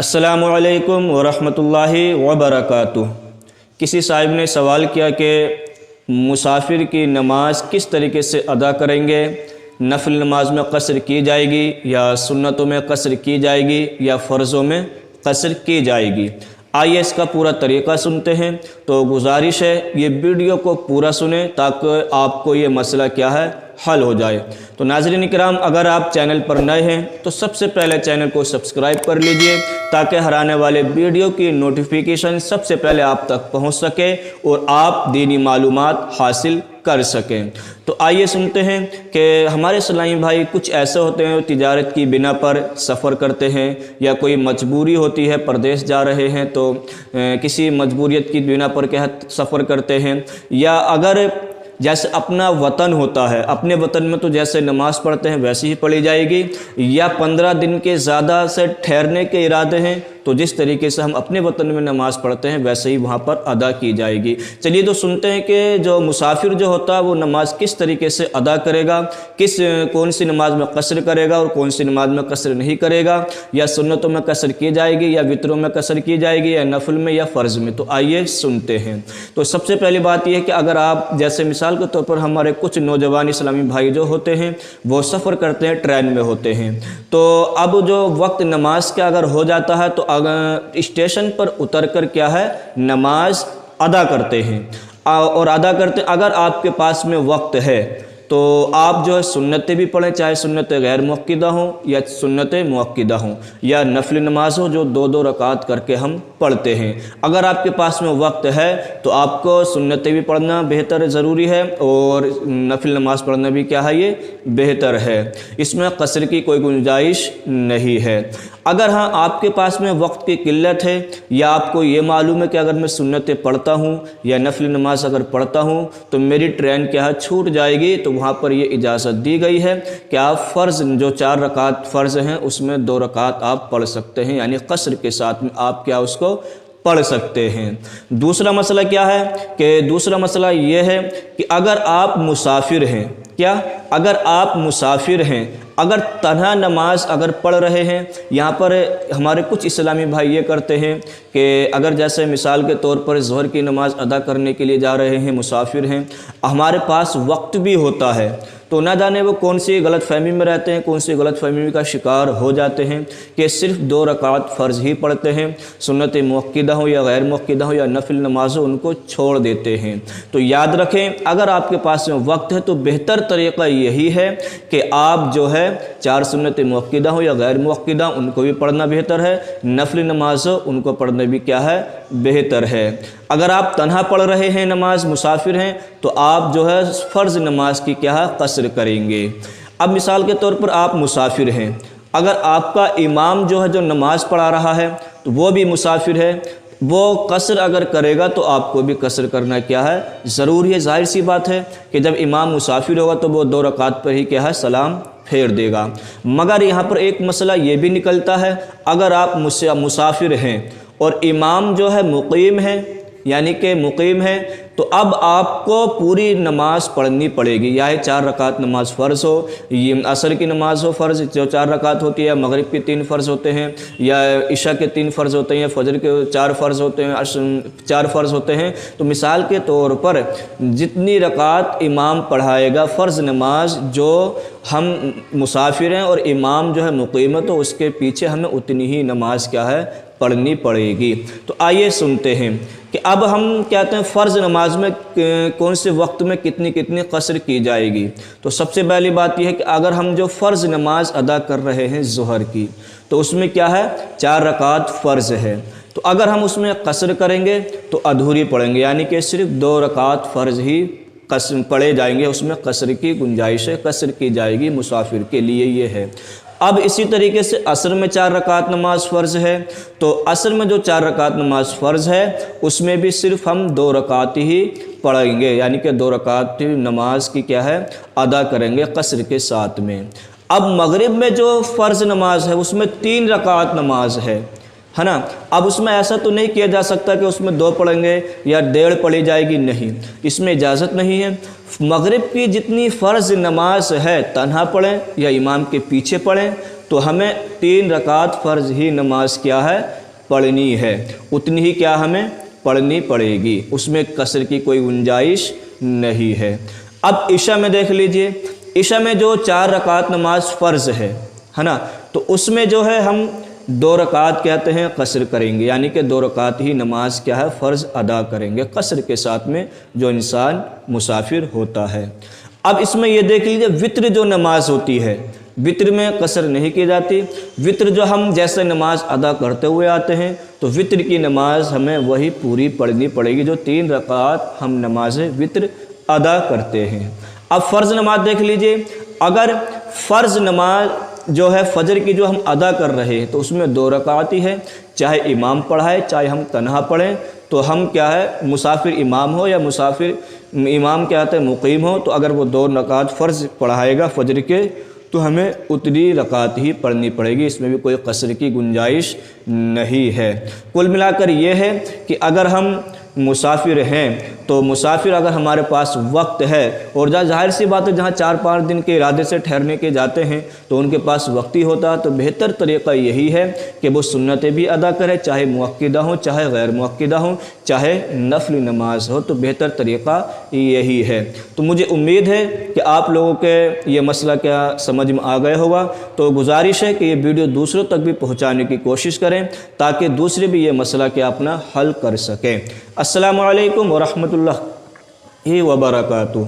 السلام علیکم ورحمۃ اللہ وبرکاتہ۔ کسی صاحب نے سوال کیا کہ مسافر کی نماز کس طریقے سے ادا کریں گے؟ نفل نماز میں قصر کی جائے گی یا سنتوں میں قصر کی جائے گی یا فرضوں میں قصر کی جائے گی؟ آئیے اس کا پورا طریقہ سنتے ہیں۔ تو گزارش ہے یہ ویڈیو کو پورا سنیں تاکہ آپ کو یہ مسئلہ کیا ہے حل ہو جائے۔ تو ناظرین کرام، اگر آپ چینل پر نئے ہیں تو سب سے پہلے چینل کو سبسکرائب کر لیجئے تاکہ ہر آنے والے ویڈیو کی نوٹیفیکیشن سب سے پہلے آپ تک پہنچ سکے اور آپ دینی معلومات حاصل کر سکیں۔ تو آئیے سنتے ہیں کہ ہمارے اسلامی بھائی کچھ ایسے ہوتے ہیں تجارت کی بنا پر سفر کرتے ہیں یا کوئی مجبوری ہوتی ہے، پردیس جا رہے ہیں تو کسی مجبوریت کی بنا پر کیا سفر کرتے ہیں، یا اگر جیسے اپنا وطن ہوتا ہے، اپنے وطن میں تو جیسے نماز پڑھتے ہیں ویسے ہی پڑھی جائے گی، یا 15 دن کے زیادہ سے ٹھہرنے کے ارادے ہیں تو جس طریقے سے ہم اپنے وطن میں نماز پڑھتے ہیں ویسے ہی وہاں پر ادا کی جائے گی۔ چلیے تو سنتے ہیں کہ جو مسافر جو ہوتا ہے وہ نماز کس طریقے سے ادا کرے گا، کون سی نماز میں قصر کرے گا اور کون سی نماز میں قصر نہیں کرے گا، یا سنتوں میں قصر کی جائے گی یا وطروں میں قصر کی جائے گی یا نفل میں یا فرض میں۔ تو آئیے سنتے ہیں۔ تو سب سے پہلی بات یہ ہے کہ اگر آپ جیسے مثال کے طور پر ہمارے کچھ نوجوان اسلامی بھائی جو ہوتے ہیں وہ سفر کرتے ہیں، ٹرین میں ہوتے ہیں، تو اب جو وقت نماز کا اگر ہو جاتا ہے تو اسٹیشن پر اتر کر کیا ہے نماز ادا کرتے ہیں، اور ادا کرتے اگر آپ کے پاس میں وقت ہے تو آپ جو ہے سنتیں بھی پڑھیں، چاہے سنت غیر مؤکدہ ہوں یا سنت مؤکدہ ہوں، یا نفل نماز ہو جو 2 رکعت کر کے ہم پڑھتے ہیں۔ اگر آپ کے پاس میں وقت ہے تو آپ کو سنتیں بھی پڑھنا بہتر ضروری ہے اور نفل نماز پڑھنا بھی کیا ہے یہ بہتر ہے، اس میں قصر کی کوئی گنجائش نہیں ہے۔ اگر ہاں آپ کے پاس میں وقت کی قلت ہے یا آپ کو یہ معلوم ہے کہ اگر میں سنتیں پڑھتا ہوں یا نفل نماز اگر پڑھتا ہوں تو میری ٹرین کیا ہے چھوٹ جائے گی، تو وہاں پر یہ اجازت دی گئی ہے کہ آپ فرض جو 4 رکعت فرض ہیں اس میں 2 رکعت آپ پڑھ سکتے ہیں، یعنی قصر کے ساتھ میں آپ کیا اس کو پڑھ سکتے ہیں۔ دوسرا مسئلہ کیا ہے کہ دوسرا مسئلہ یہ ہے کہ اگر آپ مسافر ہیں، کیا اگر آپ مسافر ہیں، اگر تنہا نماز اگر پڑھ رہے ہیں، یہاں پر ہمارے کچھ اسلامی بھائی یہ کرتے ہیں کہ اگر جیسے مثال کے طور پر ظہر کی نماز ادا کرنے کے لیے جا رہے ہیں، مسافر ہیں، ہمارے پاس وقت بھی ہوتا ہے، تو نہ جانے وہ کون سی غلط فہمی میں رہتے ہیں، کون سی غلط فہمی کا شکار ہو جاتے ہیں کہ صرف 2 رکعت فرض ہی پڑھتے ہیں، سنت مؤکدہ ہو یا غیر مؤکدہ ہو یا نفل نماز ہو ان کو چھوڑ دیتے ہیں۔ تو یاد رکھیں اگر آپ کے پاس میں وقت ہے تو بہتر طریقہ یہی ہے کہ آپ جو ہے 4 سنت مؤکدہ ہو یا غیر مؤکدہ ان کو بھی پڑھنا بہتر ہے، نفل نماز ہو ان کو پڑھنا بھی کیا ہے بہتر ہے۔ اگر آپ تنہا پڑھ رہے ہیں نماز، مسافر ہیں، تو آپ جو ہے فرض نماز کی کیا ہے قصر کریں گے۔ اب مثال کے طور پر آپ مسافر ہیں، اگر آپ کا امام جو ہے جو نماز پڑھا رہا ہے تو وہ بھی مسافر ہے، وہ قصر اگر کرے گا تو آپ کو بھی قصر کرنا کیا ہے ضروری ہے۔ ظاہر سی بات ہے کہ جب امام مسافر ہوگا تو وہ 2 رکعت پر ہی کیا ہے سلام پھیر دے گا، مگر یہاں پر ایک مسئلہ یہ بھی نکلتا ہے، اگر آپ مسافر ہیں اور امام جو ہے مقیم ہے، یعنی کہ مقیم ہے، تو اب آپ کو پوری نماز پڑھنی پڑے گی، یا 4 رکعت نماز فرض ہو، یہ عصر کی نماز ہو فرض جو 4 رکعت ہوتی ہے، مغرب کے 3 فرض ہوتے ہیں، یا عشاء کے 3 فرض ہوتے ہیں، فجر کے 4 فرض ہوتے ہیں، 4 فرض ہوتے ہیں۔ تو مثال کے طور پر جتنی رکعت امام پڑھائے گا فرض نماز جو ہم مسافر ہیں اور امام جو ہے مقیم ہے تو اس کے پیچھے ہمیں اتنی ہی نماز کیا ہے پڑھنی پڑے گی۔ تو آئیے سنتے ہیں کہ اب ہم کہتے ہیں فرض نماز میں کون سے وقت میں کتنی قصر کی جائے گی۔ تو سب سے پہلی بات یہ ہے کہ اگر ہم جو فرض نماز ادا کر رہے ہیں ظہر کی تو اس میں کیا ہے 4 رکعت فرض ہے، تو اگر ہم اس میں قصر کریں گے تو ادھوری پڑھیں گے، یعنی کہ صرف 2 رکعت فرض ہی پڑھے جائیں گے، اس میں قصر کی گنجائش ہے، قصر کی جائے گی، مسافر کے لیے یہ ہے۔ اب اسی طریقے سے عصر میں 4 رکعت نماز فرض ہے، تو عصر میں جو 4 رکعت نماز فرض ہے اس میں بھی صرف ہم 2 رکعت ہی پڑھیں گے، یعنی کہ 2 رکعت نماز کی کیا ہے ادا کریں گے قصر کے ساتھ میں۔ اب مغرب میں جو فرض نماز ہے اس میں 3 رکعت نماز ہے نا، اب اس میں ایسا تو نہیں کیا جا سکتا کہ اس میں 2 پڑھیں گے یا 1.5 پڑھی جائے گی، نہیں، اس میں اجازت نہیں ہے۔ مغرب کی جتنی فرض نماز ہے تنہا پڑھیں یا امام کے پیچھے پڑھیں، تو ہمیں 3 رکعت فرض ہی نماز کیا ہے پڑھنی ہے، اتنی ہی کیا ہمیں پڑھنی پڑے گی، اس میں قصر کی کوئی گنجائش نہیں ہے۔ اب عشاء میں دیکھ لیجئے، عشاء میں جو 4 رکعت نماز فرض ہے نا، تو اس میں جو ہے ہم 2 رکعت کہتے ہیں قصر کریں گے، یعنی کہ 2 رکعت ہی نماز کیا ہے فرض ادا کریں گے قصر کے ساتھ میں جو انسان مسافر ہوتا ہے۔ اب اس میں یہ دیکھ لیجئے وتر جو نماز ہوتی ہے، وتر میں قصر نہیں کی جاتی، وتر جو ہم جیسے نماز ادا کرتے ہوئے آتے ہیں تو وتر کی نماز ہمیں وہی پوری پڑھنی پڑے گی جو 3 رکعت ہم نماز وتر ادا کرتے ہیں۔ اب فرض نماز دیکھ لیجئے، اگر فرض نماز جو ہے فجر کی جو ہم ادا کر رہے ہیں تو اس میں 2 رکعت ہی ہے، چاہے امام پڑھائے چاہے ہم تنہا پڑھیں، تو ہم کیا ہے مسافر امام ہو یا مسافر امام کیا ہے مقیم ہو، تو اگر وہ 2 رکعت فرض پڑھائے گا فجر کے تو ہمیں اتنی رکعت ہی پڑھنی پڑے گی، اس میں بھی کوئی قصر کی گنجائش نہیں ہے۔ کل ملا کر یہ ہے کہ اگر ہم مسافر ہیں تو مسافر اگر ہمارے پاس وقت ہے، اور ظاہر سی بات ہے جہاں 4-5 دن کے ارادے سے ٹھہرنے کے جاتے ہیں تو ان کے پاس وقتی ہوتا ہے، تو بہتر طریقہ یہی ہے کہ وہ سنتیں بھی ادا کرے، چاہے مؤکدہ ہوں چاہے غیر مؤکدہ ہوں، چاہے نفل نماز ہو، تو بہتر طریقہ یہی ہے۔ تو مجھے امید ہے کہ آپ لوگوں کے یہ مسئلہ کیا سمجھ میں آ گیا ہوگا، تو گزارش ہے کہ یہ ویڈیو دوسروں تک بھی پہنچانے کی کوشش کریں تاکہ دوسرے بھی یہ مسئلہ کیا اپنا حل کر سکیں۔ السلام علیکم ورحمۃ اللہ وبرکاتہ۔